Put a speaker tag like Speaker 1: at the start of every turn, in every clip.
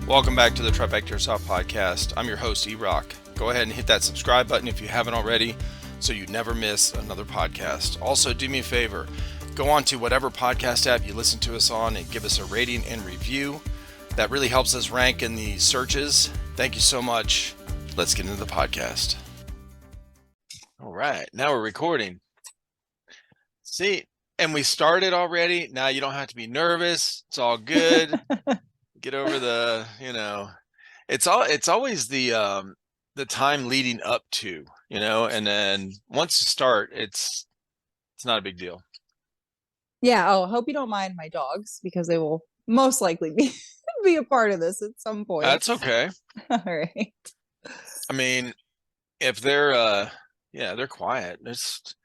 Speaker 1: Welcome back to the TriFecta Airsoft podcast. I'm your host, E-Rock. Go ahead and hit that subscribe button if you haven't already so you never miss another podcast. Also, do me a favor. Go on to whatever podcast app you listen to us on and give us a rating and review. That really helps us rank in the searches. Thank you so much. Let's get into the podcast. All right, now we're recording. See, and we started already. Now you don't have to be nervous. It's all good. Get over the, it's always the time leading up to, and then once you start, it's not a big deal.
Speaker 2: Yeah. Oh, I hope you don't mind my dogs because they will most likely be a part of this at some point.
Speaker 1: That's okay.
Speaker 2: All right.
Speaker 1: I mean, if they're they're quiet. It's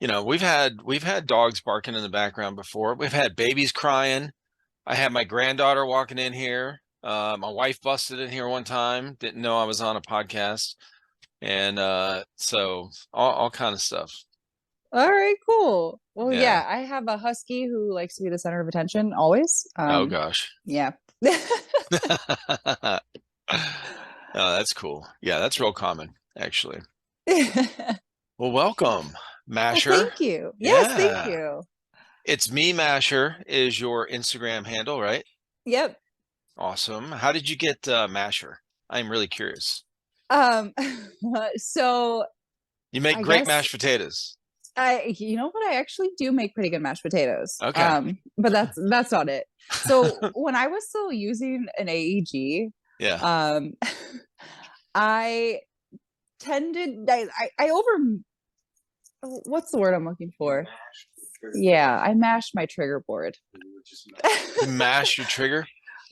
Speaker 1: we've had dogs barking in the background before. We've had babies crying. I had my granddaughter walking in here. My wife busted in here one time. Didn't know I was on a podcast, and so all kind of stuff.
Speaker 2: All right. Cool. Well, yeah. I have a husky who likes to be the center of attention always.
Speaker 1: Oh gosh.
Speaker 2: Yeah.
Speaker 1: Oh, that's cool. Yeah, that's real common, actually. Well, welcome, Masher.
Speaker 2: Well, thank you. Yes, thank you.
Speaker 1: It's me, Masher, is your Instagram handle, right?
Speaker 2: Yep.
Speaker 1: Awesome. How did you get Masher? I'm really curious.
Speaker 2: So
Speaker 1: you make great mashed potatoes.
Speaker 2: You know what? I actually do make pretty good mashed potatoes.
Speaker 1: Okay.
Speaker 2: But that's not it. So when I was still using an AEG, I tended I over what's the word I'm looking for? Yeah, I mashed my trigger board.
Speaker 1: Mash your trigger?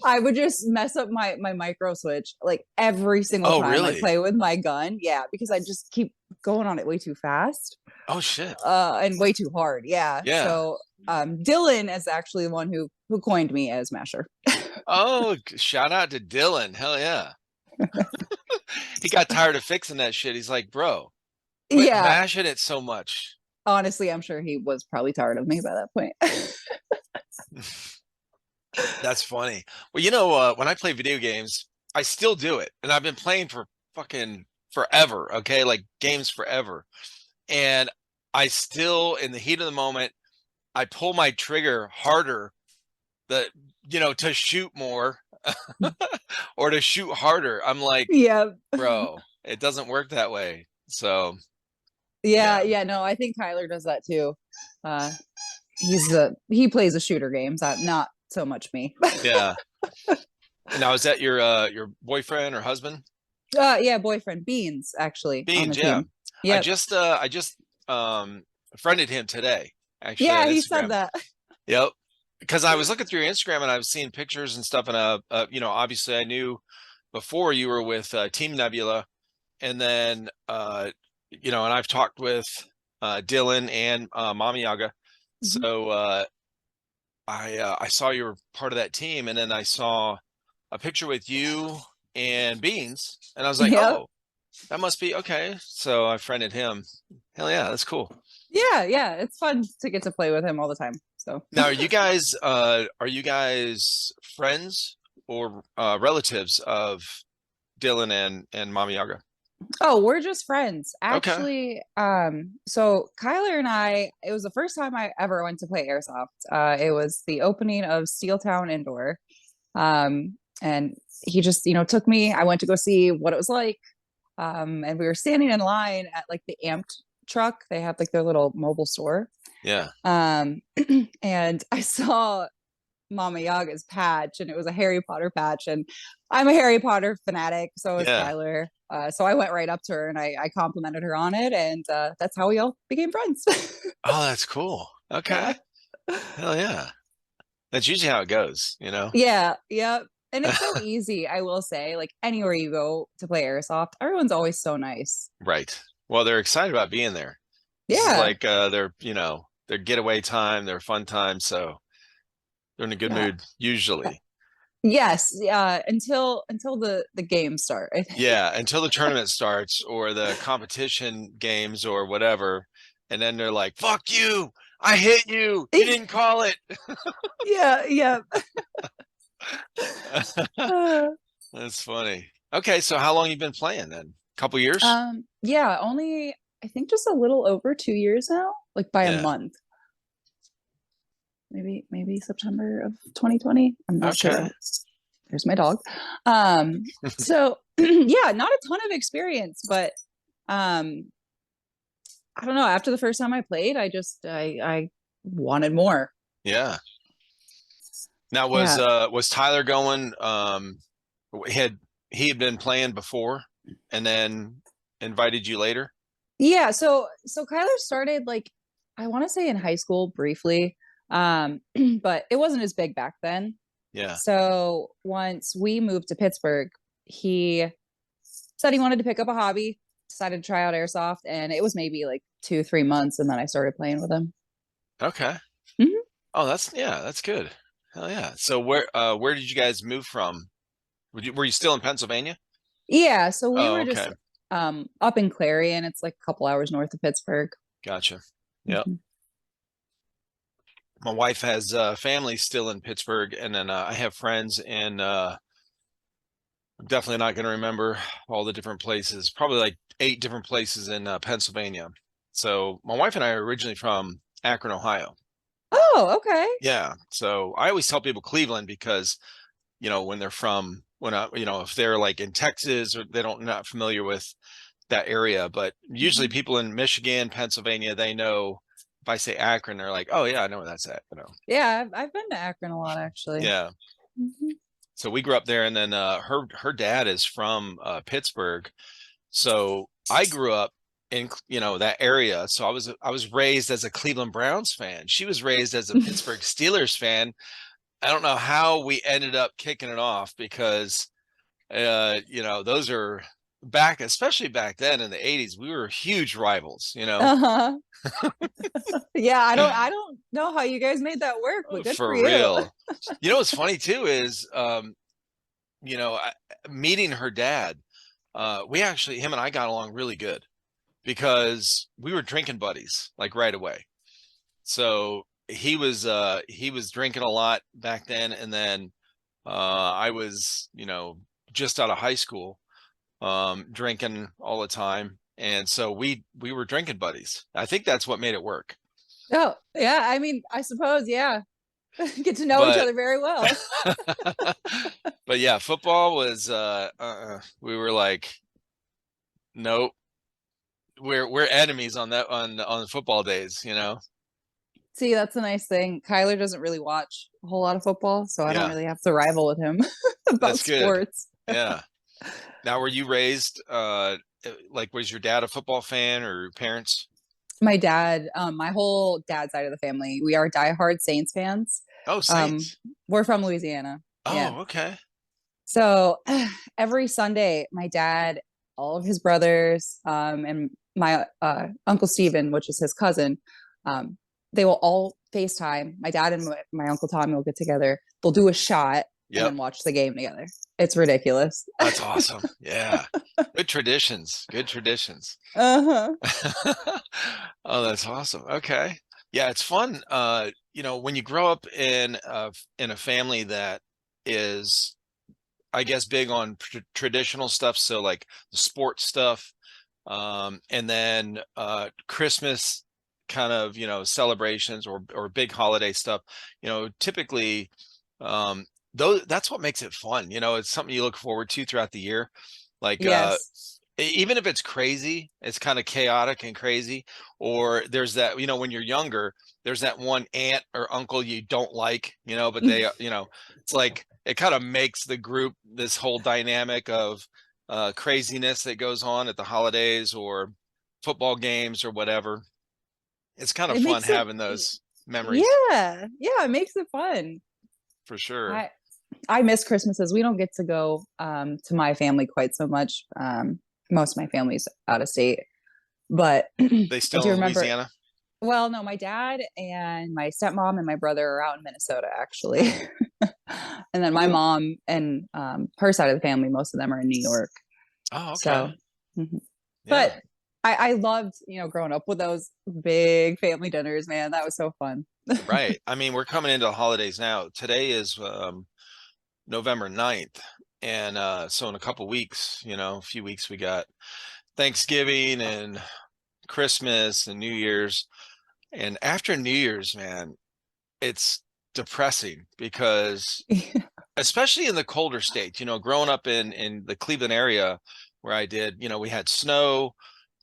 Speaker 2: I would just mess up my micro switch like every single time I play with my gun. Yeah, because I just keep going on it way too fast.
Speaker 1: Oh shit.
Speaker 2: And way too hard. Yeah.
Speaker 1: Yeah.
Speaker 2: So Dylan is actually the one who coined me as Masher.
Speaker 1: Oh, shout out to Dylan. Hell yeah. He got tired of fixing that shit. He's like, bro, quit mashing it so much.
Speaker 2: Honestly, I'm sure he was probably tired of me by that point.
Speaker 1: That's funny. Well, when I play video games, I still do it. And I've been playing for fucking forever. Okay. Like games forever. And I still, in the heat of the moment, I pull my trigger harder to shoot more or to shoot harder. I'm like, yeah, bro, it doesn't work that way. So
Speaker 2: no, I think Tyler does that too. He plays the shooter games, not so much me.
Speaker 1: Yeah. Now, is that your boyfriend or husband?
Speaker 2: Yeah, boyfriend Beans, actually.
Speaker 1: Beans, yeah. Yep. I just friended him today. Actually,
Speaker 2: yeah, he said that.
Speaker 1: Yep. Because I was looking through your Instagram and I was seeing pictures and stuff, and obviously I knew before you were with Team Nebula, and then and I've talked with Dylan and mamayaga. Mm-hmm. So I saw you were part of that team, and then I saw a picture with you and Beans, and I was like, oh, that must be okay. So I friended him. Hell yeah, that's cool.
Speaker 2: Yeah, it's fun to get to play with him all the time. So
Speaker 1: now, are you guys friends or relatives of Dylan and mamayaga?
Speaker 2: Oh, we're just friends. Actually, so Kyler and I, it was the first time I ever went to play Airsoft. It was the opening of Steeltown Indoor. And he just, took me. I went to go see what it was like. And we were standing in line at like the Amped truck. They have like their little mobile store.
Speaker 1: Yeah.
Speaker 2: And I saw Mama Yaga's patch, and it was a Harry Potter patch, and I'm a Harry Potter fanatic, so is Tyler. So I went right up to her and I complimented her on it, and that's how we all became friends.
Speaker 1: Oh, that's cool. Okay. Hell yeah. That's usually how it goes,
Speaker 2: Yeah. And it's so easy, I will say. Like anywhere you go to play Airsoft, everyone's always so nice.
Speaker 1: Right. Well, they're excited about being there.
Speaker 2: Yeah.
Speaker 1: Like their getaway time, their fun time. So they're in a good mood usually.
Speaker 2: Yes, until the games start. I think.
Speaker 1: Yeah, until the tournament starts or the competition games or whatever, and then they're like, "Fuck you! I hit you! You didn't call it."
Speaker 2: Yeah.
Speaker 1: That's funny. Okay, so how long you been playing then? Couple years?
Speaker 2: Yeah, only I think just a little over 2 years now, like by a
Speaker 1: Yeah.
Speaker 2: month. Maybe September of 2020. I'm not
Speaker 1: Okay.
Speaker 2: sure. There's my dog. So yeah, not a ton of experience, but um, I don't know. After the first time I played, I wanted more.
Speaker 1: Yeah. Now
Speaker 2: Yeah.
Speaker 1: was Tyler going had he had been playing before and then invited you later?
Speaker 2: Yeah, so Kyler started like I want to say in high school briefly. But it wasn't as big back then.
Speaker 1: Yeah.
Speaker 2: So once we moved to Pittsburgh, he said he wanted to pick up a hobby, decided to try out airsoft, and it was maybe like 2, 3 months, and then I started playing with him.
Speaker 1: Okay.
Speaker 2: Mhm.
Speaker 1: Oh, that's good. Hell yeah. So where did you guys move from? Were you still in Pennsylvania?
Speaker 2: Yeah, so we
Speaker 1: Oh,
Speaker 2: were
Speaker 1: okay.
Speaker 2: just up in Clarion. It's like a couple hours north of Pittsburgh.
Speaker 1: Gotcha. Yep.
Speaker 2: Mhm.
Speaker 1: My wife has family still in Pittsburgh, and then I have friends in I'm definitely not going to remember all the different places, probably like 8 different places in Pennsylvania. So my wife and I are originally from Akron, Ohio.
Speaker 2: Oh, okay.
Speaker 1: Yeah. So I always tell people Cleveland because, when they're from, if they're like in Texas or they don't not familiar with that area, but usually
Speaker 2: Mhm.
Speaker 1: people in Michigan, Pennsylvania, they know if I say Akron, they're like, oh yeah, I know where that's at.
Speaker 2: Yeah, I've been to Akron a lot actually.
Speaker 1: Yeah.
Speaker 2: Mhm.
Speaker 1: So we grew up there, and then her dad is from Pittsburgh. So I grew up in that area. So I was raised as a Cleveland Browns fan. She was raised as a Pittsburgh Steelers fan. I don't know how we ended up kicking it off because those are back, especially back then in the 80s, we were huge rivals.
Speaker 2: Uh-huh. Yeah, I don't know how you guys made that work, but good for
Speaker 1: For
Speaker 2: you.
Speaker 1: real. What's funny too is meeting her dad, him and I got along really good because we were drinking buddies like right away. So he was drinking a lot back then, and then I was just out of high school, drinking all the time, and so we were drinking buddies. I think that's what made it work.
Speaker 2: Oh, yeah, I mean, I suppose, yeah. Get to know each
Speaker 1: But
Speaker 2: other very well.
Speaker 1: but yeah, football was we were like, nope, we're enemies on that on football days.
Speaker 2: See, that's a nice thing. Kyler doesn't really watch a whole lot of football, so I don't
Speaker 1: Yeah,
Speaker 2: really have to rival with him about
Speaker 1: that's good.
Speaker 2: sports.
Speaker 1: Yeah. Now, were you raised like was your dad a football fan or your parents?
Speaker 2: My dad, my whole dad side of the family, we are diehard Saints fans.
Speaker 1: Oh,
Speaker 2: Um,
Speaker 1: Saints.
Speaker 2: we're from Louisiana. Yeah.
Speaker 1: Oh, okay.
Speaker 2: So every Sunday, my dad, all of his brothers, and my Uncle Steven, which is his cousin, um, they will all FaceTime. My dad and my Uncle Tommy will get together. They'll do a shot and
Speaker 1: Yep.
Speaker 2: then watch the game together. It's ridiculous.
Speaker 1: That's awesome. Yeah. Good traditions. Good traditions.
Speaker 2: Uh-huh.
Speaker 1: Oh, that's awesome. Okay. Yeah, it's fun. When you grow up in a family that is, I guess, big on traditional stuff, so like the sports stuff, and then Christmas kind of celebrations or big holiday stuff. Typically, um, that's what makes it fun. It's something you look forward to throughout the year. Like
Speaker 2: Yes.
Speaker 1: even if it's crazy, it's kind of chaotic and crazy. Or there's that when you're younger, there's that one aunt or uncle you don't like, but they it's like it kind of makes the group this whole dynamic of craziness that goes on at the holidays or football games or whatever. It's kind of
Speaker 2: It
Speaker 1: fun
Speaker 2: makes it,
Speaker 1: having those memories
Speaker 2: yeah, yeah, it makes it fun.
Speaker 1: for sure.
Speaker 2: I I miss Christmases. We don't get to go to my family quite so much. Most of my family's out of state, but
Speaker 1: They
Speaker 2: I
Speaker 1: still
Speaker 2: do
Speaker 1: in
Speaker 2: remember.
Speaker 1: Louisiana?
Speaker 2: Well, no, my dad and my stepmom and my brother are out in Minnesota, actually. And then my mom and her side of the family, most of them are in New York.
Speaker 1: Oh, okay.
Speaker 2: So, mhm.
Speaker 1: Yeah.
Speaker 2: But I loved, growing up with those big family dinners, man. That was so fun.
Speaker 1: Right. I mean, we're coming into the holidays now. Today is November 9th, And so in a couple weeks, a few weeks, we got Thanksgiving and Christmas and New Year's. And after New Year's, man, it's depressing because especially in the colder states, growing up in the Cleveland area where I did, we had snow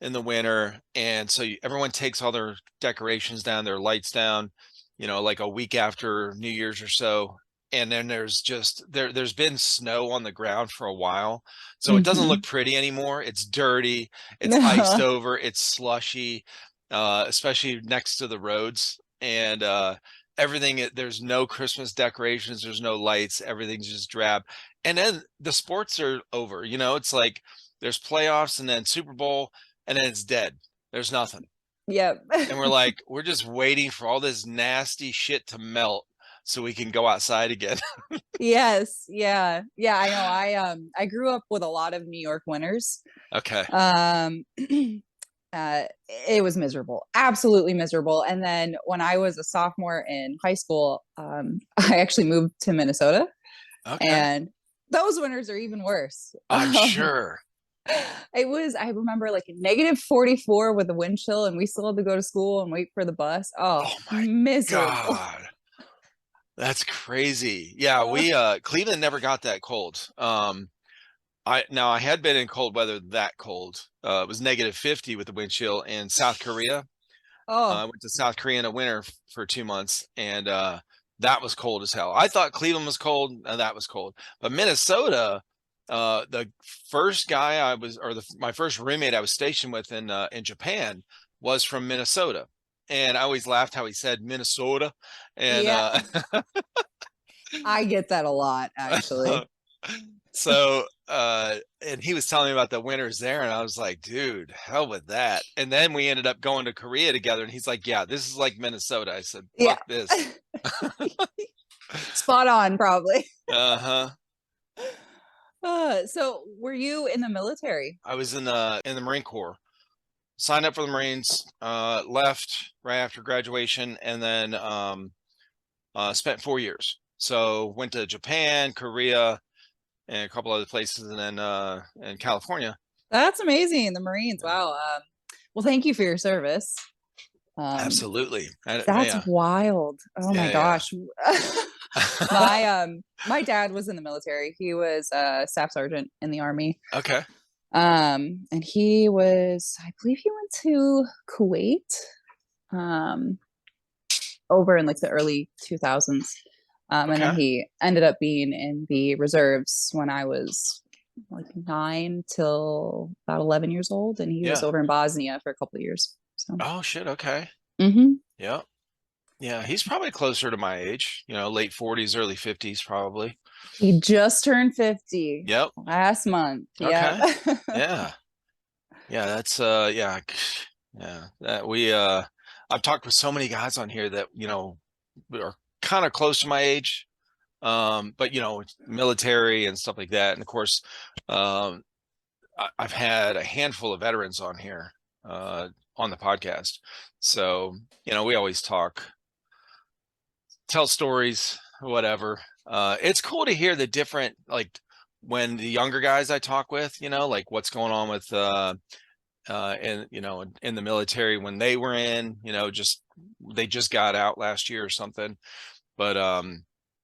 Speaker 1: in the winter. And so everyone takes all their decorations down, their lights down, like a week after New Year's or so. And then there's been snow on the ground for a while. So it doesn't look pretty anymore. It's dirty, it's iced over, it's slushy, especially next to the roads. And everything, there's no Christmas decorations, there's no lights, everything's just drab. And then the sports are over, it's like there's playoffs and then Super Bowl and then it's dead. There's nothing.
Speaker 2: Yep.
Speaker 1: And we're just waiting for all this nasty shit to melt so we can go outside again.
Speaker 2: Yes. Yeah. Yeah. I know. I grew up with a lot of New York winters.
Speaker 1: Okay.
Speaker 2: It was miserable, absolutely miserable. And then when I was a sophomore in high school, I actually moved to Minnesota,
Speaker 1: Okay.
Speaker 2: and those winters are even worse.
Speaker 1: I'm sure.
Speaker 2: I remember like -44 with a wind chill, and we still had to go to school and wait for the bus. Oh my miserable.
Speaker 1: God. That's crazy. Yeah, Cleveland never got that cold. I had been in cold weather that cold. It was -50 with the wind chill in South Korea. I went to South Korea in a winter for 2 months, and that was cold as hell. I thought Cleveland was cold, and that was cold. But Minnesota, the first guy my first roommate I was stationed with in Japan was from Minnesota, and I always laughed how he said Minnesota, and
Speaker 2: yeah. I get that a lot, actually.
Speaker 1: So and he was telling me about the winters there, and I was like, dude, hell with that. And then we ended up going to Korea together, and he's like, yeah, this is like Minnesota. I said, fuck this.
Speaker 2: Spot on, probably.
Speaker 1: Uh-huh.
Speaker 2: So were you in the military?
Speaker 1: I was in the Marine Corps. Signed up for the Marines, left right after graduation, and then spent 4 years. So went to Japan, Korea, and a couple other places, and then in California.
Speaker 2: That's amazing. The Marines. Wow. Well, thank you for your service.
Speaker 1: Absolutely.
Speaker 2: That's wild. Oh my gosh. My dad was in the military. He was a staff sergeant in the Army.
Speaker 1: Okay.
Speaker 2: And he was, I believe he went to Kuwait, over in like the early 2000s. And then he ended up being in the reserves when I was like 9 till about 11 years old. And he was over in Bosnia for a couple of years. So.
Speaker 1: Oh, shit. Okay. Yeah. Yeah. He's probably closer to my age, late 40s, early 50s, probably.
Speaker 2: He just turned 50.
Speaker 1: Yep.
Speaker 2: Last month.
Speaker 1: Okay. Yeah. Yeah. That's, yeah. That I've talked with so many guys on here that, are kind of close to my age, but military and stuff like that. And of course, I've had a handful of veterans on here on the podcast, so we always tell stories, whatever. It's cool to hear the different, like when the younger guys I talk with, like what's going on with and in the military when they were in, they just got out last year or something. But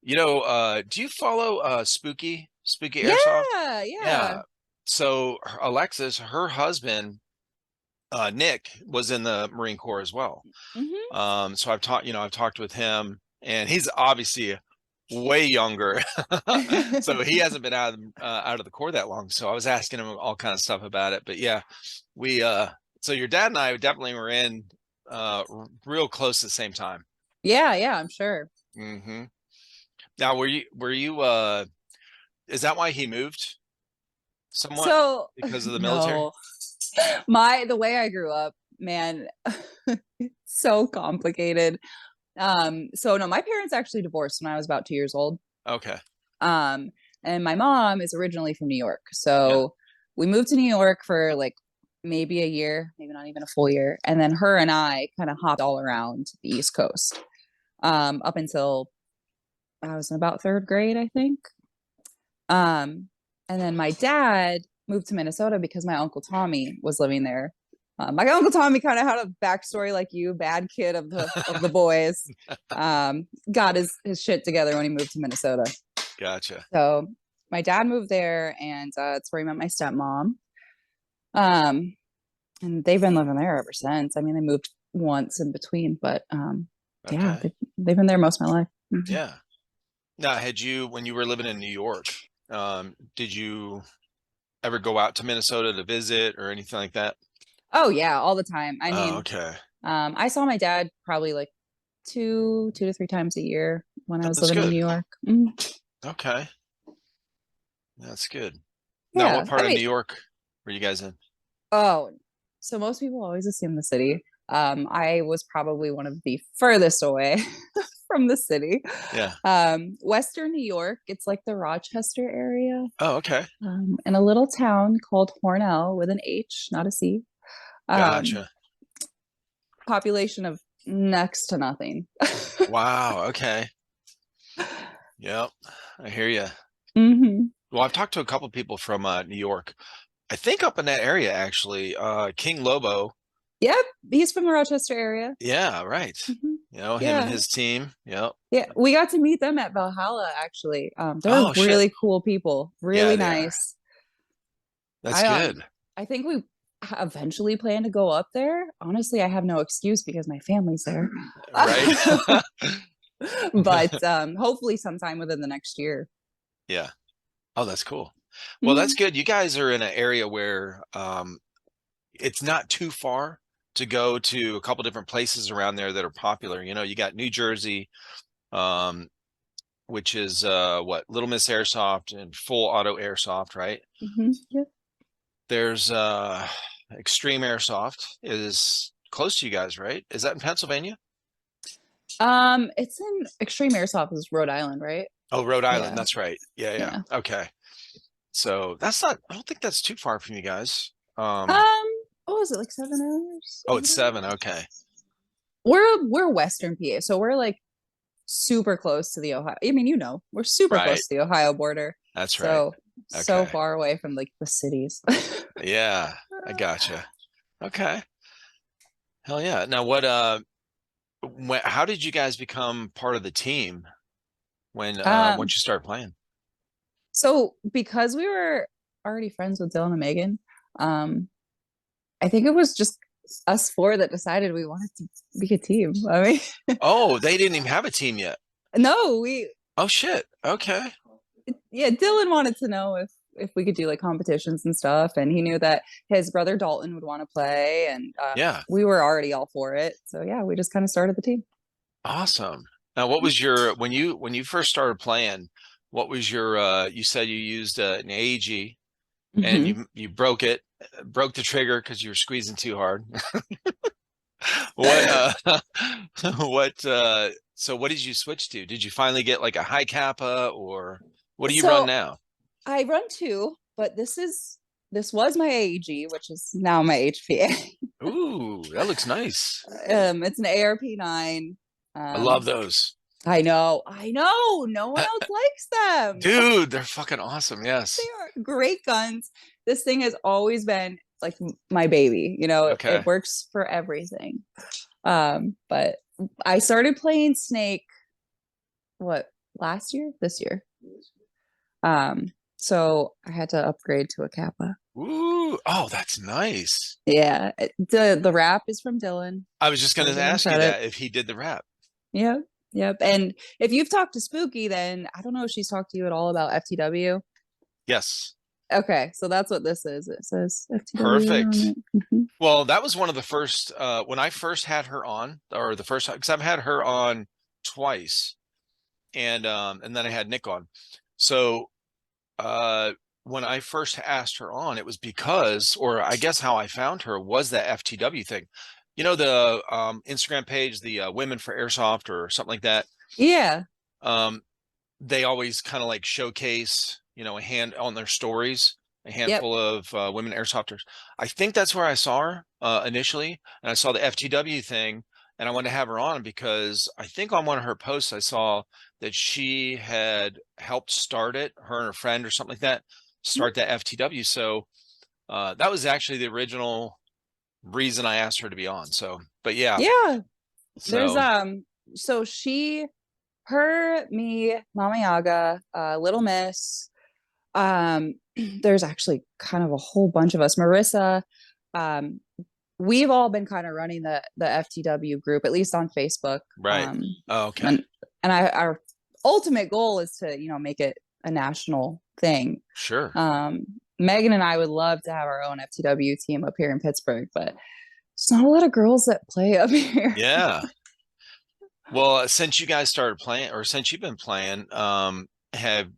Speaker 1: do you follow Spooky Airsoft?
Speaker 2: Yeah.
Speaker 1: So Alexis, her husband Nick, was in the Marine Corps as well. So I've talked with him, and he's obviously way younger. So he hasn't been out of the Corps that long. So I was asking him all kinds of stuff about it. But yeah, so your dad and I definitely were in real close at the same time.
Speaker 2: Yeah, I'm sure.
Speaker 1: Now, were you is that why he moved somewhat?
Speaker 2: So
Speaker 1: because of the military?
Speaker 2: No. The way I grew up, man, so complicated. So no, my parents actually divorced when I was about 2 years old.
Speaker 1: Okay.
Speaker 2: And my mom is originally from New York. So we moved to New York for like maybe a year, maybe not even a full year. And then her and I kind of hopped all around the East Coast, up until I was in about third grade, I think. And then my dad moved to Minnesota because my Uncle Tommy was living there. My Uncle Tommy kind of had a backstory like you, bad kid of the boys. Got his shit together when he moved to Minnesota.
Speaker 1: Gotcha.
Speaker 2: So my dad moved there, and it's where he met my stepmom. And they've been living there ever since. I mean, they moved once in between, but yeah,
Speaker 1: Okay.
Speaker 2: they've been there most of my life. Mm-hmm.
Speaker 1: Yeah. Now, when you were living in New York, did you ever go out to Minnesota to visit or anything like that?
Speaker 2: Oh yeah, all the time. I
Speaker 1: Oh,
Speaker 2: mean,
Speaker 1: okay.
Speaker 2: I saw my dad probably like two to three times a year when I was
Speaker 1: That's
Speaker 2: living in
Speaker 1: good.
Speaker 2: New York. Mhm.
Speaker 1: Okay. That's good. Now, what
Speaker 2: Yeah,
Speaker 1: part
Speaker 2: I
Speaker 1: of New
Speaker 2: mean,
Speaker 1: York were you guys in?
Speaker 2: oh, so most people always assume the city. I was probably one of the furthest away from the city.
Speaker 1: Yeah.
Speaker 2: Western New York, it's like the Rochester area,
Speaker 1: Oh, okay.
Speaker 2: in a little town called Hornell with an H, not a C. Um,
Speaker 1: Gotcha.
Speaker 2: Population of next to nothing.
Speaker 1: Wow. Okay. Yep. I hear you.
Speaker 2: Hmm.
Speaker 1: Well, I've talked to a couple people from New York. I think up in that area actually. King Lobo.
Speaker 2: Yep, he's from the Rochester area.
Speaker 1: Yeah, right.
Speaker 2: Hmm.
Speaker 1: You know, him and
Speaker 2: Yeah,
Speaker 1: his team. Yep.
Speaker 2: yeah, we got to meet them at Valhalla. Actually, they're
Speaker 1: Oh shit.
Speaker 2: really cool people,
Speaker 1: Yeah,
Speaker 2: really
Speaker 1: they are.
Speaker 2: nice.
Speaker 1: That's
Speaker 2: I
Speaker 1: good.
Speaker 2: I think we eventually plan to go up there. Honestly, I have no excuse because my family's there.
Speaker 1: Right.
Speaker 2: But hopefully sometime within the next year.
Speaker 1: Yeah. Oh, that's cool. Well, that's
Speaker 2: Mhm.
Speaker 1: good. You guys are in an area where it's not too far to go to a couple different places around there that are popular. You know, you got New Jersey, um, which is what Little Miss Airsoft and Full Auto Airsoft, right?
Speaker 2: Mhm. Yep.
Speaker 1: There's Extreme Airsoft is close to you guys, right? Is that in Pennsylvania?
Speaker 2: It's in Extreme Airsoft is Rhode Island, right?
Speaker 1: Oh, Rhode Island.
Speaker 2: Yeah.
Speaker 1: That's right. Yeah, yeah.
Speaker 2: Yeah.
Speaker 1: Okay. So that's not, I don't think that's too far from you guys.
Speaker 2: Um, what was it, like 7 hours?
Speaker 1: Oh,
Speaker 2: Eight
Speaker 1: it's seven.
Speaker 2: hours?
Speaker 1: Okay.
Speaker 2: We're Western PA, so we're like super close to the Ohio. I mean, we're super
Speaker 1: Right.
Speaker 2: close to the Ohio border.
Speaker 1: That's right.
Speaker 2: So
Speaker 1: Okay.
Speaker 2: far away from like the cities.
Speaker 1: Yeah, I gotcha. Okay. Hell yeah. Now how did you guys become part of the team when
Speaker 2: Um,
Speaker 1: once you start playing?
Speaker 2: so because we were already friends with Dylan and Megan, um, I think it was just us four that decided we wanted to be a team. I mean,
Speaker 1: Oh, they didn't even have a team yet.
Speaker 2: no, we
Speaker 1: Oh shit. Okay.
Speaker 2: yeah, Dylan wanted to know if we could do like competitions and stuff, and he knew that his brother Dalton would want to play, and
Speaker 1: Yeah.
Speaker 2: we were already all for it. So yeah, we just kind of started the team.
Speaker 1: Awesome. Now, what was your when you first started playing, what was your you said you used an AEG and
Speaker 2: Hmm.
Speaker 1: you broke it, broke the trigger because you were squeezing too hard. What what so what did you switch to? Did you finally get like a high kappa or what do you run
Speaker 2: So
Speaker 1: now?
Speaker 2: I run two, but this was my AEG, which is now my HPA.
Speaker 1: Ooh, that looks nice.
Speaker 2: It's an ARP9.
Speaker 1: I love
Speaker 2: Um,
Speaker 1: those.
Speaker 2: I know, no one else likes them.
Speaker 1: Dude, they're fucking awesome.
Speaker 2: They
Speaker 1: Yes.
Speaker 2: are great guns. This thing has always been like my baby. It
Speaker 1: Okay.
Speaker 2: works for everything. But I started playing Snake what last year? This year. Um, so I had to upgrade to a Kappa.
Speaker 1: Ooh, oh, that's nice.
Speaker 2: Yeah, the rap is from Dylan.
Speaker 1: I was just
Speaker 2: Gotta
Speaker 1: gonna
Speaker 2: give him
Speaker 1: ask you
Speaker 2: credit.
Speaker 1: that if he did the rap.
Speaker 2: Yep, yep. And if you've talked to Spooky, then I don't know if she's talked to you at all about FTW.
Speaker 1: Yes.
Speaker 2: Okay, so that's what this is. It says FTW on
Speaker 1: Perfect.
Speaker 2: it. Mhm.
Speaker 1: Well, that was one of the first when I first had her on, or the first time because I've had her on twice, and then I had Nick on. So uh when I first asked her on, it was because, or I guess how I found her was that FTW thing. You know, the Instagram page, the Women for Airsoft or something like that.
Speaker 2: Yeah.
Speaker 1: Um, they always kind of like showcase, you know, a hand on their stories, a
Speaker 2: Yep.
Speaker 1: handful of women airsofters. I think that's where I saw her initially, and I saw the FTW thing, and I wanted to have her on because I think on one of her posts I saw that she had helped start it, her and her friend or something like that. start that FTW. So that was actually the original reason I asked her to be on. So, but yeah.
Speaker 2: Yeah. There's
Speaker 1: So
Speaker 2: so me, Mamayaga, Little Miss. There's actually kind of a whole bunch of us. Marissa, um, we've all been kind of running the FTW group, at least on Facebook.
Speaker 1: right. Oh, okay.
Speaker 2: And our ultimate goal is to, make it a national thing.
Speaker 1: Sure.
Speaker 2: Megan and I would love to have our own FTW team up here in Pittsburgh, but there's not a lot of girls that play up here.
Speaker 1: Yeah. Well, since you guys started playing, or since you've been playing, have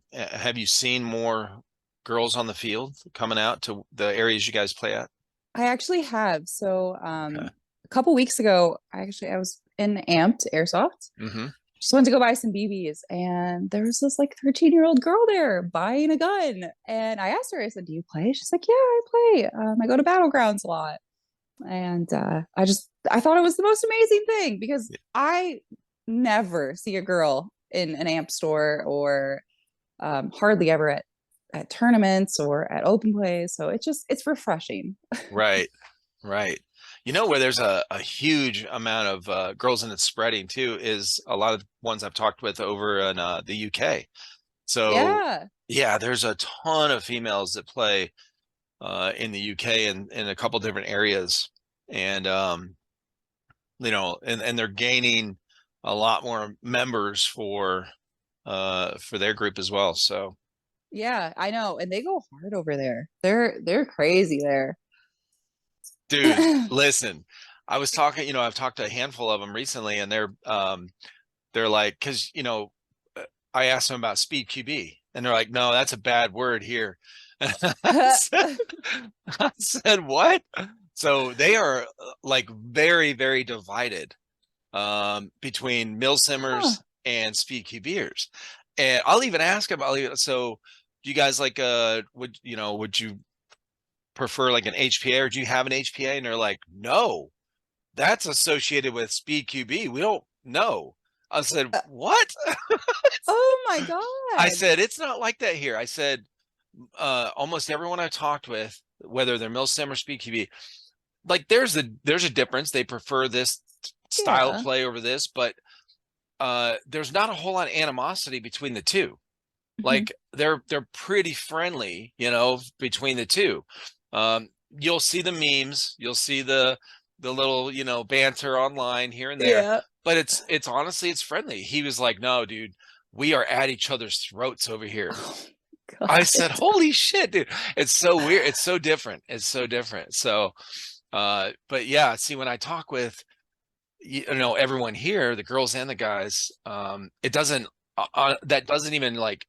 Speaker 1: you seen more girls on the field coming out to the areas you guys play at?
Speaker 2: I actually have. So
Speaker 1: Okay.
Speaker 2: a couple weeks ago, I was in Amped Airsoft.
Speaker 1: Mm-hmm.
Speaker 2: Just went to go buy some BBs, and there was this like 13-year-old girl there buying a gun. And I asked her, I said, "Do you play?" She's like, "Yeah, I play. I go to Battlegrounds a lot." And I thought it was the most amazing thing because I never see a girl in an amp store or hardly ever at tournaments or at open plays. So it's refreshing.
Speaker 1: Right. Right. You know, where there's a huge amount of girls, and it's spreading too, is a lot of ones I've talked with over in the UK. So
Speaker 2: Yeah.
Speaker 1: yeah, there's a ton of females that play in the UK and in a couple different areas. And and they're gaining a lot more members for their group as well. So
Speaker 2: Yeah, I know. And they go hard over there. They're crazy there.
Speaker 1: dude, listen, I was talking, I've talked to a handful of them recently, and they're like, because I asked them about speed QB, and they're like, no, that's a bad word here. I said, what? So they are like very, very divided between milsimmers and speed QBers. And I'll even ask them, so do you guys like would you prefer like an HPA, or do you have an HPA? And they're like, no, that's associated with speed QB. We don't know. I said, what?
Speaker 2: Oh my
Speaker 1: I
Speaker 2: God.
Speaker 1: said, it's not like that here. I said, almost everyone I've talked with, whether they're milsim or speed QB, like there's a difference. They prefer this style of play over this, but there's not a whole lot of animosity between the two. Like they're pretty friendly, between the two. You'll see the memes, you'll see the little, banter online here and there,
Speaker 2: Yeah.
Speaker 1: but it's honestly, it's friendly. He was like, no, dude, we are at each other's throats over here.
Speaker 2: Oh,
Speaker 1: I said, holy shit, dude. It's so weird. It's so different. It's so different. So, but yeah, see, when I talk with, everyone here, the girls and the guys, it doesn't, that doesn't even like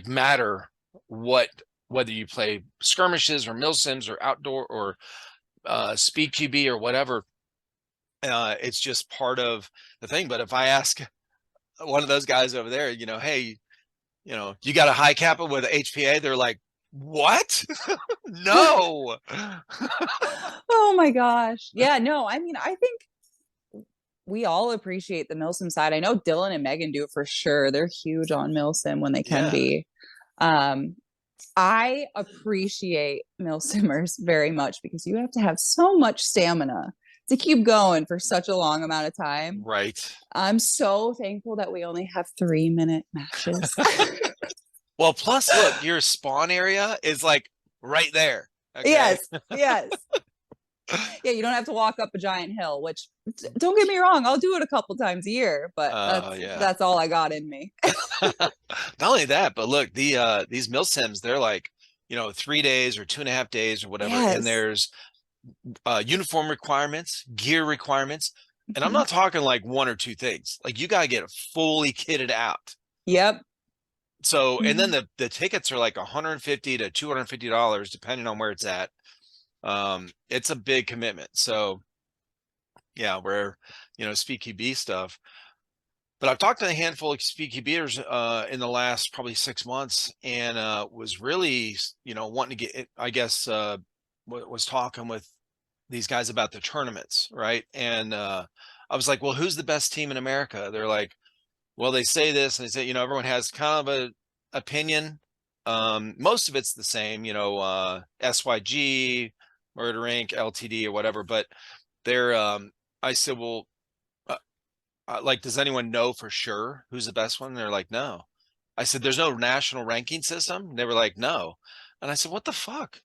Speaker 1: matter whether you play skirmishes or milsims or outdoor or speed QB or whatever. It's just part of the thing. But if I ask one of those guys over there, hey, you got a high kappa with HPA, they're like, what? No.
Speaker 2: Oh my gosh. Yeah, no, I mean, I think we all appreciate the Milsim side. I know Dylan and Megan do it for sure. They're huge on Milsim when they can be. I appreciate Milsimmers very much because you have to have so much stamina to keep going for such a long amount of time.
Speaker 1: Right.
Speaker 2: I'm so thankful that we only have 3-minute matches.
Speaker 1: Well, plus look, your spawn area is like right there. Okay?
Speaker 2: Yes. Yeah, you don't have to walk up a giant hill, which don't get me wrong, I'll do it a couple times a year, but that's all I got in me.
Speaker 1: Not only that, but look, these milsims, they're like, 3 days or 2.5 days or whatever. Yes. And there's uniform requirements, gear requirements. And I'm not talking like one or two things. Like you got to get fully kitted out.
Speaker 2: Yep.
Speaker 1: So, and then the tickets are like $150 to $250, depending on where it's at. It's a big commitment. So yeah, where, speed QB stuff, but I've talked to a handful of speed QBers in the last probably 6 months, and was really, wanting to get, I guess, was talking with these guys about the tournaments. Right. And I was like, well, who's the best team in America? They're like, well, they say this and they say, everyone has kind of a opinion. Most of it's the same, SYG, Murder Inc., LTD, or whatever. But they're, I said, well, like, does anyone know for sure who's the best one? And they're like, no. I said, there's no national ranking system. And they were like, no. And I said, what the fuck?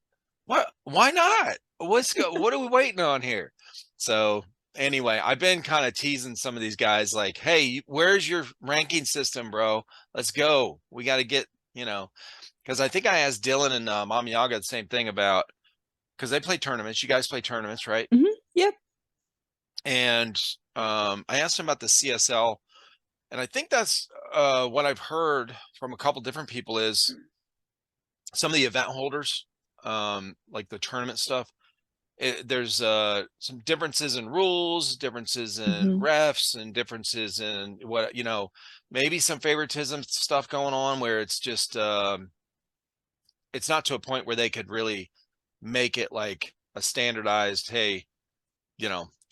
Speaker 1: What? Why not? What are we waiting on here? So anyway, I've been kind of teasing some of these guys like, hey, where's your ranking system, bro? Let's go. We got to get, because I think I asked Dylan and Mamayaga the same thing about, because they play tournaments. You guys play tournaments, right?
Speaker 2: Yep.
Speaker 1: And I asked him about the CSL, and I think that's what I've heard from a couple different people is some of the event holders, like the tournament stuff. There's some differences in rules, differences in refs, and differences in what, maybe some favoritism stuff going on where it's just, it's not to a point where they could really make it like a standardized, hey,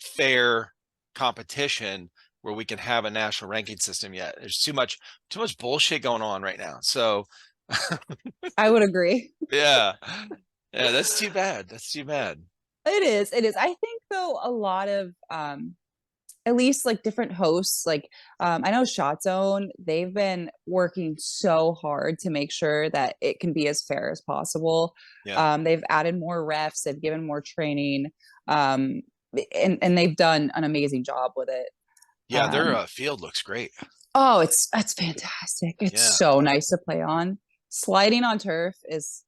Speaker 1: fair competition where we can have a national ranking system yet. There's too much bullshit going on right now. So
Speaker 2: I would agree.
Speaker 1: yeah, that's too bad. That's too bad.
Speaker 2: It is. I think though a lot of at least like different hosts, like I know Shot Zone, they've been working so hard to make sure that it can be as fair as possible.
Speaker 1: Yeah.
Speaker 2: They've added more refs, they've given more training, and they've done an amazing job with it.
Speaker 1: Yeah, their field looks great.
Speaker 2: Oh, that's fantastic. It's so nice to play on. Sliding on turf is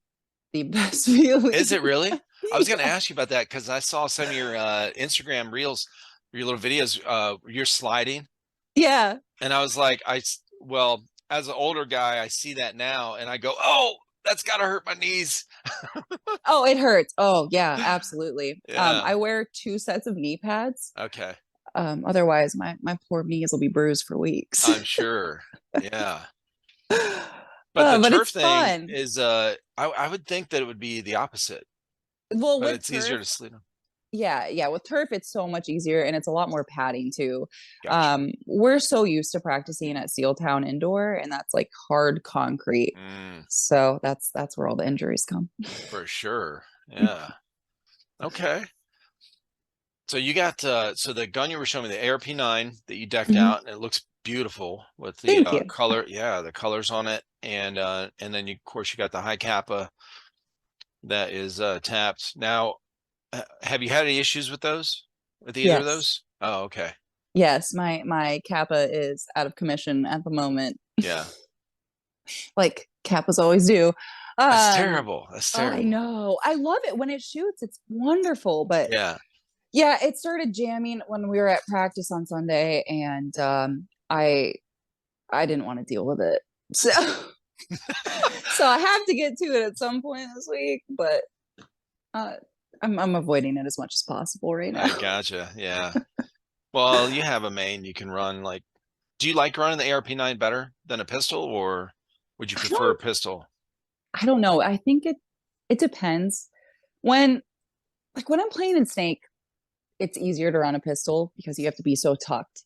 Speaker 2: the best feeling.
Speaker 1: Is it really? I was going to ask you about that because I saw some of your Instagram reels, your little videos. You're sliding.
Speaker 2: Yeah.
Speaker 1: And I was like, well, as an older guy, I see that now, and I go, oh, that's gotta hurt my knees.
Speaker 2: Oh, it hurts. Oh, yeah, absolutely.
Speaker 1: Yeah.
Speaker 2: I wear 2 sets of knee pads.
Speaker 1: Okay.
Speaker 2: Otherwise, my poor knees will be bruised for weeks.
Speaker 1: I'm sure. Yeah. But the turf thing is, I would think that it would be the opposite.
Speaker 2: Well,
Speaker 1: but
Speaker 2: with
Speaker 1: it's
Speaker 2: turf,
Speaker 1: easier to sleep on.
Speaker 2: Yeah. With turf, it's so much easier and it's a lot more padding too.
Speaker 1: Gotcha.
Speaker 2: We're so used to practicing at Steeltown Indoor, and that's like hard concrete. So that's where all the injuries come.
Speaker 1: For sure. Yeah. Okay. So you got so the gun you were showing me, the ARP9 that you decked out, and it looks beautiful with the color. Yeah, the colors on it, and then of course you got the high kappa that is tapped. Now, have you had any issues with those? With either of those? Oh, okay.
Speaker 2: Yes, my kappa is out of commission at the moment.
Speaker 1: Yeah.
Speaker 2: Like kappas always do.
Speaker 1: That's terrible. That's terrible.
Speaker 2: I know. I love it when it shoots. It's wonderful, but
Speaker 1: yeah,
Speaker 2: it started jamming when we were at practice on Sunday, and I didn't want to deal with it. So so I have to get to it at some point this week, but I'm avoiding it as much as possible right now.
Speaker 1: I gotcha. Yeah. Well, you have a main you can run. Like, do you like running the ARP9 better than a pistol, or would you prefer a pistol?
Speaker 2: I don't know. I think it depends. When I'm playing in Snake, it's easier to run a pistol because you have to be so tucked,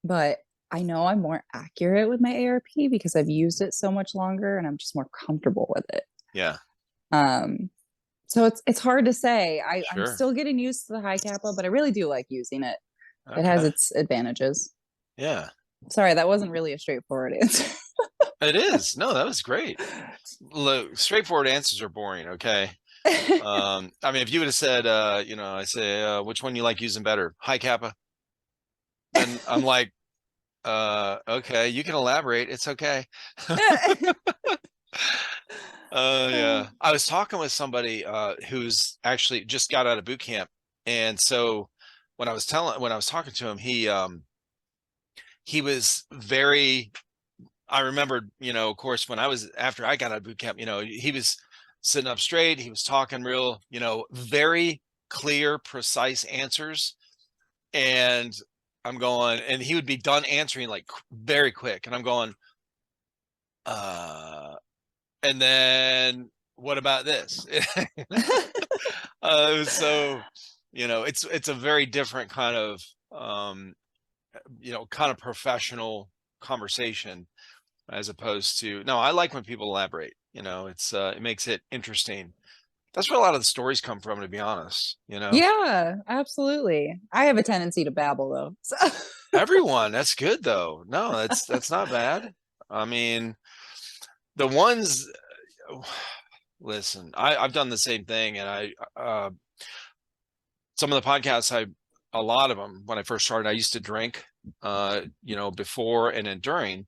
Speaker 2: but I know I'm more accurate with my ARP because I've used it so much longer and I'm just more comfortable with it.
Speaker 1: Yeah.
Speaker 2: So it's hard to say. I'm still getting used to the high kappa, but I really do like using it. Okay. It has its advantages.
Speaker 1: Yeah.
Speaker 2: Sorry, that wasn't really a straightforward answer.
Speaker 1: It is. No, that was great. Look, straightforward answers are boring. Okay. I mean, if you would have said, I say, which one you like using better, high kappa, then I'm like, okay, you can elaborate. It's okay. Yeah. I was talking with somebody who's actually just got out of boot camp, and so when I was talking to him, he was very. I remembered, of course, after I got out of boot camp, he was sitting up straight. He was talking real, very clear, precise answers. And I'm going, and he would be done answering like very quick. And I'm going, and then what about this? So, it's a very different kind of, kind of professional conversation. as opposed to, no, I like when people elaborate, it's, it makes it interesting. That's where a lot of the stories come from, to be honest,
Speaker 2: Yeah, absolutely. I have a tendency to babble though. So.
Speaker 1: Everyone, that's good though. No, that's not bad. I mean, the ones, listen, I've done the same thing, and some of the podcasts, a lot of them, when I first started, I used to drink, before and then during.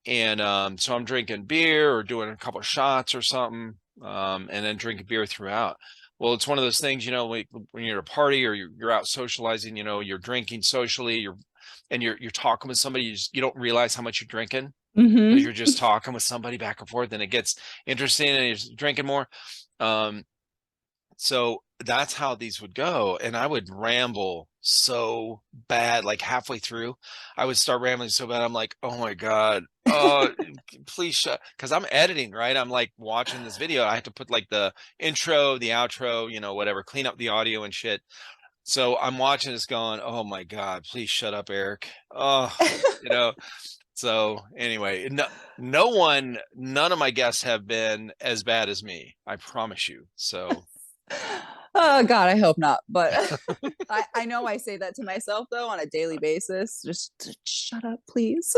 Speaker 1: And so I'm drinking beer or doing a couple of shots or something, and then drinking beer throughout. Well, it's one of those things, when you're at a party or you're out socializing, you're drinking socially, you're talking with somebody, you don't realize how much you're drinking, because you're just talking with somebody back and forth, and it gets interesting, and you're drinking more. So that's how these would go. And I would ramble so bad, like halfway through, I would start rambling so bad. I'm like, oh my God. Oh, please shut, because I'm editing, right? I'm like watching this video. I have to put like the intro, the outro, whatever, clean up the audio and shit. So I'm watching this going, oh my God, please shut up, Eric. Oh, so anyway, none of my guests have been as bad as me. I promise you. So.
Speaker 2: Oh God, I hope not. But I know I say that to myself though on a daily basis. Just shut up, please.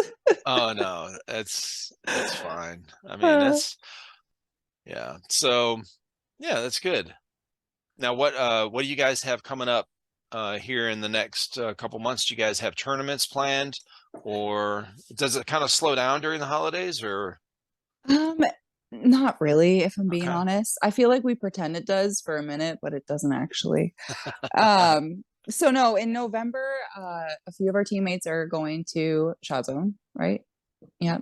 Speaker 1: Oh no, it's fine. I mean, yeah. So yeah, that's good. Now, what do you guys have coming up here in the next couple months? Do you guys have tournaments planned, or does it kind of slow down during the holidays, or?
Speaker 2: Um, Not really, if I'm being
Speaker 1: Okay.
Speaker 2: honest. I feel like we pretend it does for a minute, but it doesn't actually. So no, in November, a few of our teammates are going to Shot Zone, right? Yeah,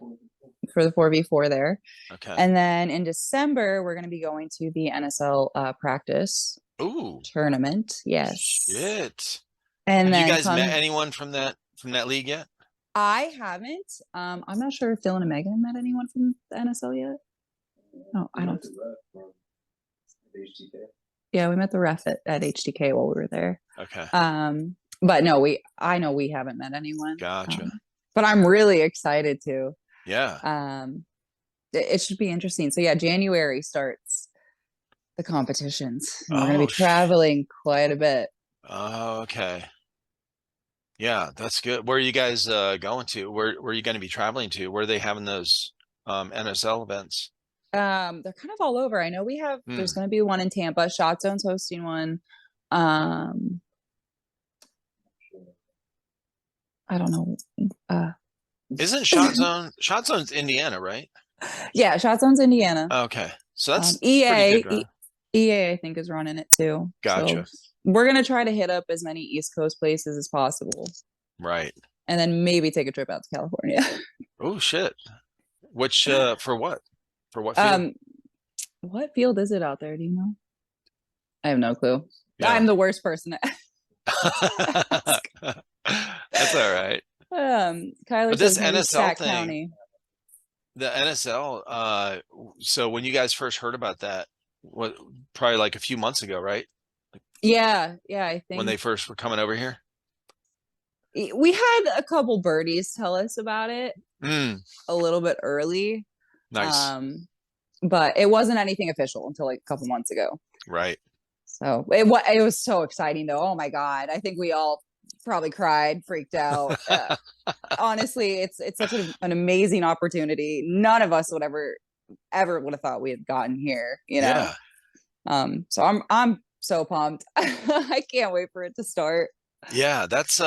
Speaker 2: for the 4v4 there.
Speaker 1: Okay.
Speaker 2: And then in December, we're going to be going to the NSL practice tournament. Yes.
Speaker 1: Shit.
Speaker 2: And
Speaker 1: Have you
Speaker 2: then
Speaker 1: guys met anyone from that league yet?
Speaker 2: I haven't. I'm not sure if Dylan and Megan met anyone from the NSL yet. No, I don't. Yeah, we met the ref at HDK while we were there.
Speaker 1: Okay.
Speaker 2: But no, I know we haven't met anyone.
Speaker 1: Gotcha.
Speaker 2: But I'm really excited to.
Speaker 1: Yeah.
Speaker 2: It should be interesting. So yeah, January starts the competitions. And we're going to be
Speaker 1: Oh,
Speaker 2: traveling quite a bit.
Speaker 1: Oh, okay. Yeah, that's good. Where are you guys going to? Where are you going to be traveling to? Where are they having those NSL events?
Speaker 2: They're kind of all over. I know there's going to be one in Tampa. Shot Zone's hosting one. I don't know.
Speaker 1: Isn't Shot Zone's Indiana, right?
Speaker 2: Yeah, Shot Zone's Indiana.
Speaker 1: Okay. So that's
Speaker 2: EA,
Speaker 1: pretty good,
Speaker 2: EA, I think, is running it too.
Speaker 1: Gotcha.
Speaker 2: So we're gonna try to hit up as many East Coast places as possible.
Speaker 1: Right.
Speaker 2: And then maybe take a trip out to California.
Speaker 1: Oh shit. Which for what? For what field?
Speaker 2: What field is it out there? Do you know? I have no clue.
Speaker 1: Yeah.
Speaker 2: I'm the worst person to
Speaker 1: ask. That's all right.
Speaker 2: Kyler
Speaker 1: but
Speaker 2: says
Speaker 1: this NSL thing,
Speaker 2: County.
Speaker 1: The NSL, so when you guys first heard about that, what, probably like a few months ago, right?
Speaker 2: Yeah, I think
Speaker 1: when they first were coming over here.
Speaker 2: We had a couple birdies tell us about it a little bit early.
Speaker 1: Nice.
Speaker 2: But it wasn't anything official until like a couple months ago.
Speaker 1: Right.
Speaker 2: So it was so exciting though. Oh my God. I think we all probably cried, freaked out. Honestly, it's such an amazing opportunity. None of us would ever would have thought we had gotten here, Yeah. So I'm so pumped. I can't wait for it to start.
Speaker 1: Yeah, that's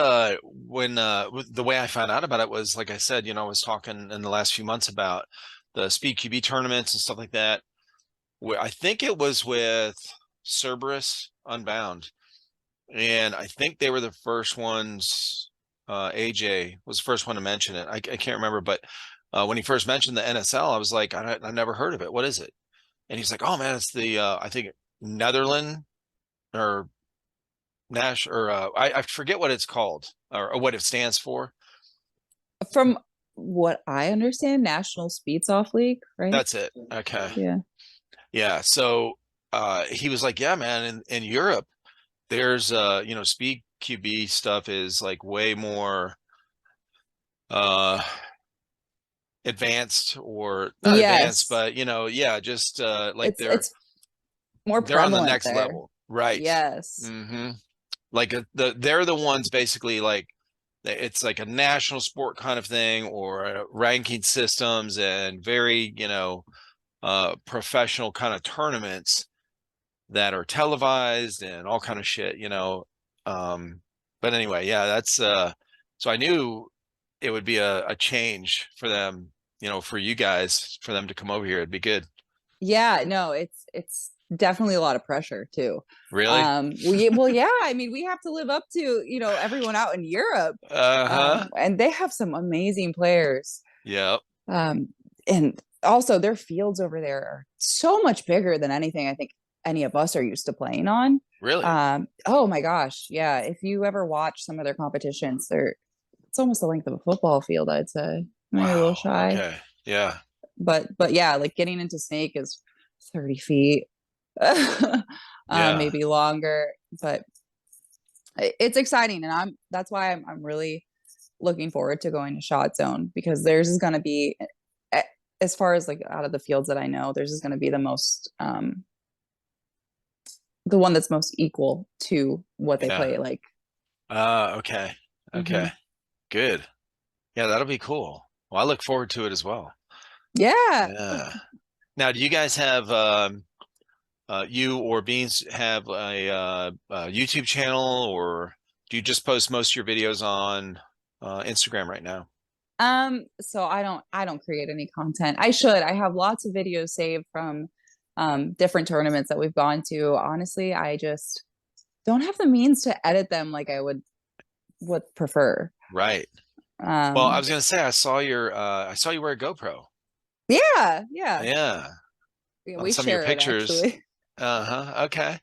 Speaker 1: when the way I found out about it was, like I said, I was talking in the last few months about the Speed QB tournaments and stuff like that. I think it was with Cerberus Unbound, and I think they were the first ones. AJ was the first one to mention it. I can't remember, but when he first mentioned the NSL, I was like, I never heard of it. What is it? And he's like, oh man, it's the I think Netherlands or Nash, or I forget what it's called, or what it stands for.
Speaker 2: From what I understand, National Speed Soft League, right?
Speaker 1: That's it. Okay.
Speaker 2: Yeah.
Speaker 1: So he was like, yeah, man, in Europe, there's Speed QB stuff is like way more advanced, or not advanced,
Speaker 2: Yes.
Speaker 1: but yeah, just like
Speaker 2: It's more
Speaker 1: they're on the
Speaker 2: prevalent
Speaker 1: next
Speaker 2: there.
Speaker 1: level, right?
Speaker 2: Yes.
Speaker 1: Like they're the ones basically, like it's like a national sport kind of thing, or ranking systems, and very professional kind of tournaments that are televised and all kind of shit. But anyway, yeah, that's so I knew it would be a change for them, for you guys, for them to come over here. It'd be good.
Speaker 2: Yeah, no, it's definitely a lot of pressure too.
Speaker 1: Really?
Speaker 2: Well, yeah, I mean, we have to live up to, everyone out in Europe.
Speaker 1: Uh-huh.
Speaker 2: And they have some amazing players.
Speaker 1: Yeah.
Speaker 2: Um, and also their fields over there are so much bigger than anything I think any of us are used to playing on.
Speaker 1: Really?
Speaker 2: Oh my gosh, yeah. If you ever watch some of their competitions, it's almost the length of a football field, I'd say. Maybe a little
Speaker 1: Wow.
Speaker 2: shy.
Speaker 1: Okay. Yeah.
Speaker 2: But yeah, like getting into snake is 30 feet.
Speaker 1: Yeah.
Speaker 2: Maybe longer, but it's exciting, and that's why I'm really looking forward to going to shot zone, because theirs is going to be, as far as like out of the fields that I know, theirs is going to be the one that's most equal to what they
Speaker 1: Yeah.
Speaker 2: play like.
Speaker 1: Okay.
Speaker 2: Mm-hmm.
Speaker 1: Okay. Good. Yeah, that'll be cool. Well, I look forward to it as well.
Speaker 2: Yeah.
Speaker 1: Yeah. Now, do you guys have you or Beans have a YouTube channel, or do you just post most of your videos on Instagram right now?
Speaker 2: So I don't create any content. I should. I have lots of videos saved from different tournaments that we've gone to. Honestly, I just don't have the means to edit them like I would prefer.
Speaker 1: Right. Well, I
Speaker 2: Um,
Speaker 1: was gonna say I saw you wear a GoPro.
Speaker 2: yeah, yeah.
Speaker 1: Yeah,
Speaker 2: Yeah,
Speaker 1: on
Speaker 2: we
Speaker 1: some of your
Speaker 2: share it
Speaker 1: pictures.
Speaker 2: actually.
Speaker 1: Uh-huh. Okay.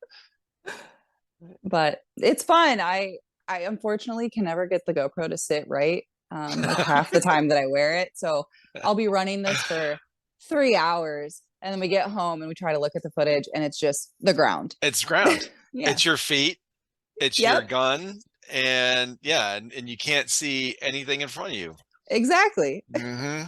Speaker 2: But it's fun. I unfortunately can never get the GoPro to sit right, like half the time that I wear it. So I'll be running this for 3 hours, and then we get home and we try to look at the footage, and it's just the ground.
Speaker 1: It's ground.
Speaker 2: Yeah.
Speaker 1: It's your feet, it's your
Speaker 2: Yep.
Speaker 1: gun, and yeah, and you can't see anything in front of you.
Speaker 2: Exactly.
Speaker 1: hmm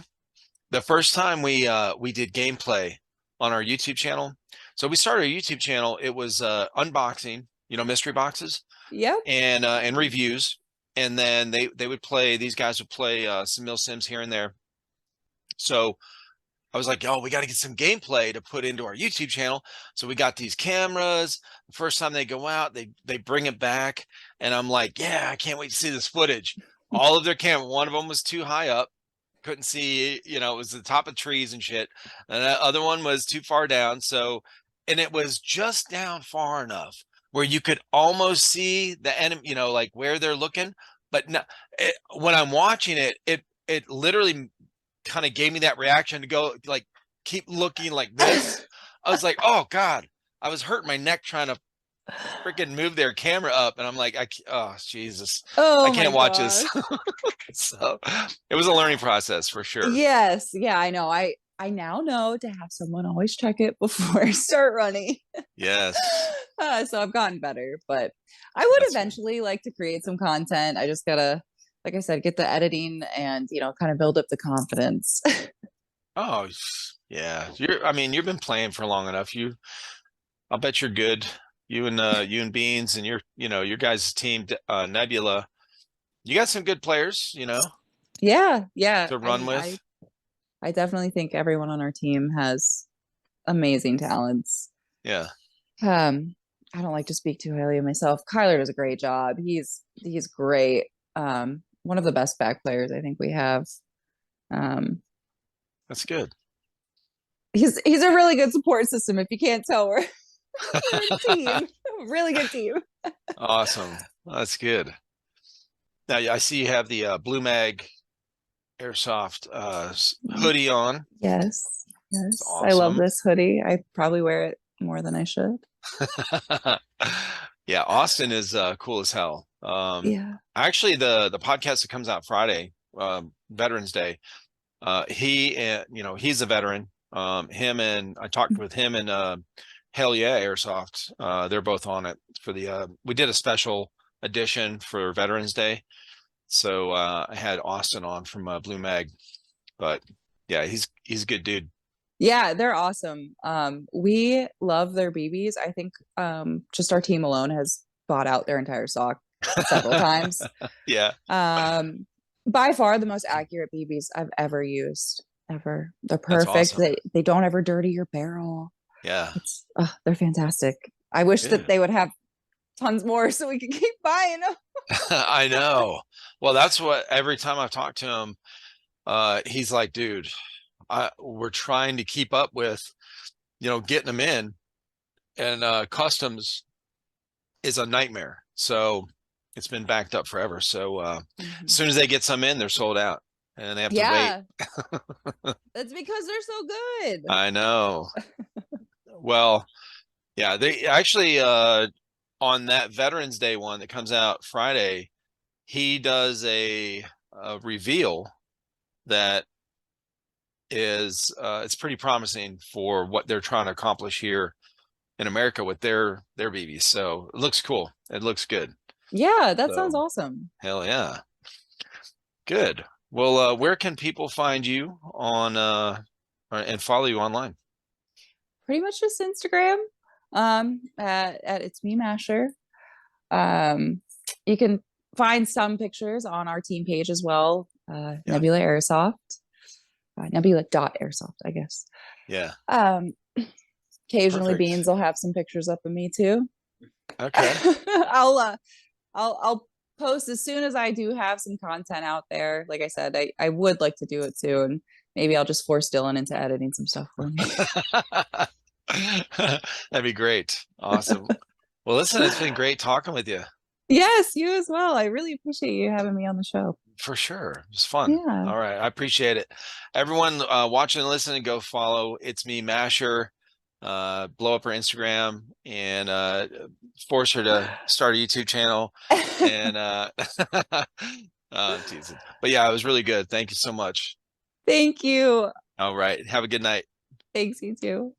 Speaker 1: The first time we did gameplay on our YouTube channel. So we started a YouTube channel. It was unboxing, mystery boxes
Speaker 2: Yep.
Speaker 1: and reviews. And then they would play, these guys would play some mil sims here and there. So I was like, oh, we got to get some gameplay to put into our YouTube channel. So we got these cameras. The first time they go out, they bring it back. And I'm like, yeah, I can't wait to see this footage. All of their camera, one of them was too high up, couldn't see, it was the top of trees and shit. And the other one was too far down. So, and it was just down far enough where you could almost see the enemy, like where they're looking. But no, when I'm watching it, it literally kind of gave me that reaction to go like keep looking like this. I was like, oh God, I was hurting my neck trying to freaking move their camera up, and I'm like, oh Jesus, I
Speaker 2: Oh my
Speaker 1: can't watch this.
Speaker 2: gosh.
Speaker 1: So it was a learning process for sure.
Speaker 2: Yes. Yeah, I know. I now know to have someone always check it before I start running.
Speaker 1: Yes,
Speaker 2: So I've gotten better, but I would
Speaker 1: that's good.
Speaker 2: eventually like to create some content. I just gotta, like I said, get the editing and, kind of build up the confidence.
Speaker 1: Oh yeah, I mean, you've been playing for long enough. I'll bet you're good. You and Beans and your guys' team, Nebula. You got some good players,
Speaker 2: Yeah. Yeah.
Speaker 1: to
Speaker 2: I
Speaker 1: run
Speaker 2: mean, I,
Speaker 1: with.
Speaker 2: I definitely think everyone on our team has amazing talents.
Speaker 1: Yeah,
Speaker 2: Um, I don't like to speak too highly of myself. Kyler does a great job. He's great. One of the best back players I think we have. Um,
Speaker 1: that's good.
Speaker 2: he's a really good support system. If you can't tell, we're a team, really good team.
Speaker 1: Awesome. That's good. Now I see you have the Blue Mag Airsoft hoodie on.
Speaker 2: Yes,
Speaker 1: It's
Speaker 2: yes, I love
Speaker 1: awesome.
Speaker 2: this hoodie. I probably wear it more than I should.
Speaker 1: Yeah, Austin is cool as hell.
Speaker 2: Yeah.
Speaker 1: Actually, the podcast that comes out Friday, Veterans Day, he's a veteran. Him and I talked with him and Hell Yeah Airsoft. They're both on it for the. We did a special edition for Veterans Day, so I had Austin on from Blue Mag. But Yeah, he's a good dude.
Speaker 2: Yeah, they're awesome. We love their BBs. I think just our team alone has bought out their entire stock several times.
Speaker 1: Yeah,
Speaker 2: By far the most accurate BBs I've ever used. Ever. They're
Speaker 1: that's
Speaker 2: perfect.
Speaker 1: awesome.
Speaker 2: They don't ever dirty your barrel.
Speaker 1: Yeah,
Speaker 2: They're fantastic. I wish that
Speaker 1: good.
Speaker 2: they would have tons more so we could keep buying them.
Speaker 1: I know. Well, that's what every time I've talked to him, he's like, dude, we're trying to keep up with, getting them in, and customs is a nightmare. So it's been backed up forever. So as soon as they get some in, they're sold out, and they have to wait.
Speaker 2: Yeah, that's because they're so good.
Speaker 1: I know. Well, yeah, they actually on that Veterans Day one that comes out Friday, he does a reveal that is it's pretty promising for what they're trying to accomplish here in America with their BBs. So it looks cool. It looks good.
Speaker 2: Yeah, that sounds
Speaker 1: So
Speaker 2: awesome.
Speaker 1: hell yeah. Good. Well, where can people find you on and follow you online?
Speaker 2: Pretty much just Instagram. At it's me Masher. You can find some pictures on our team page as well.
Speaker 1: Yeah.
Speaker 2: Nebula Airsoft. Nebula.airsoft, I guess.
Speaker 1: Yeah.
Speaker 2: Occasionally
Speaker 1: Perfect.
Speaker 2: Beans will have some pictures up of me too.
Speaker 1: Okay.
Speaker 2: I'll post as soon as I do have some content out there. Like I said, I would like to do it soon. Maybe I'll just force Dylan into editing some stuff for me.
Speaker 1: That'd be great. Awesome. Well, listen, it's been great talking with you.
Speaker 2: Yes, you as well. I really appreciate you having me on the show.
Speaker 1: For sure. It's fun.
Speaker 2: Yeah.
Speaker 1: All right. I appreciate it. Everyone watching and listening, go follow It's Me Masher. Blow up her Instagram and force her to start a YouTube channel. And teasing. But yeah, it was really good. Thank you so much.
Speaker 2: Thank you.
Speaker 1: All right. Have a good night.
Speaker 2: Thanks, you too.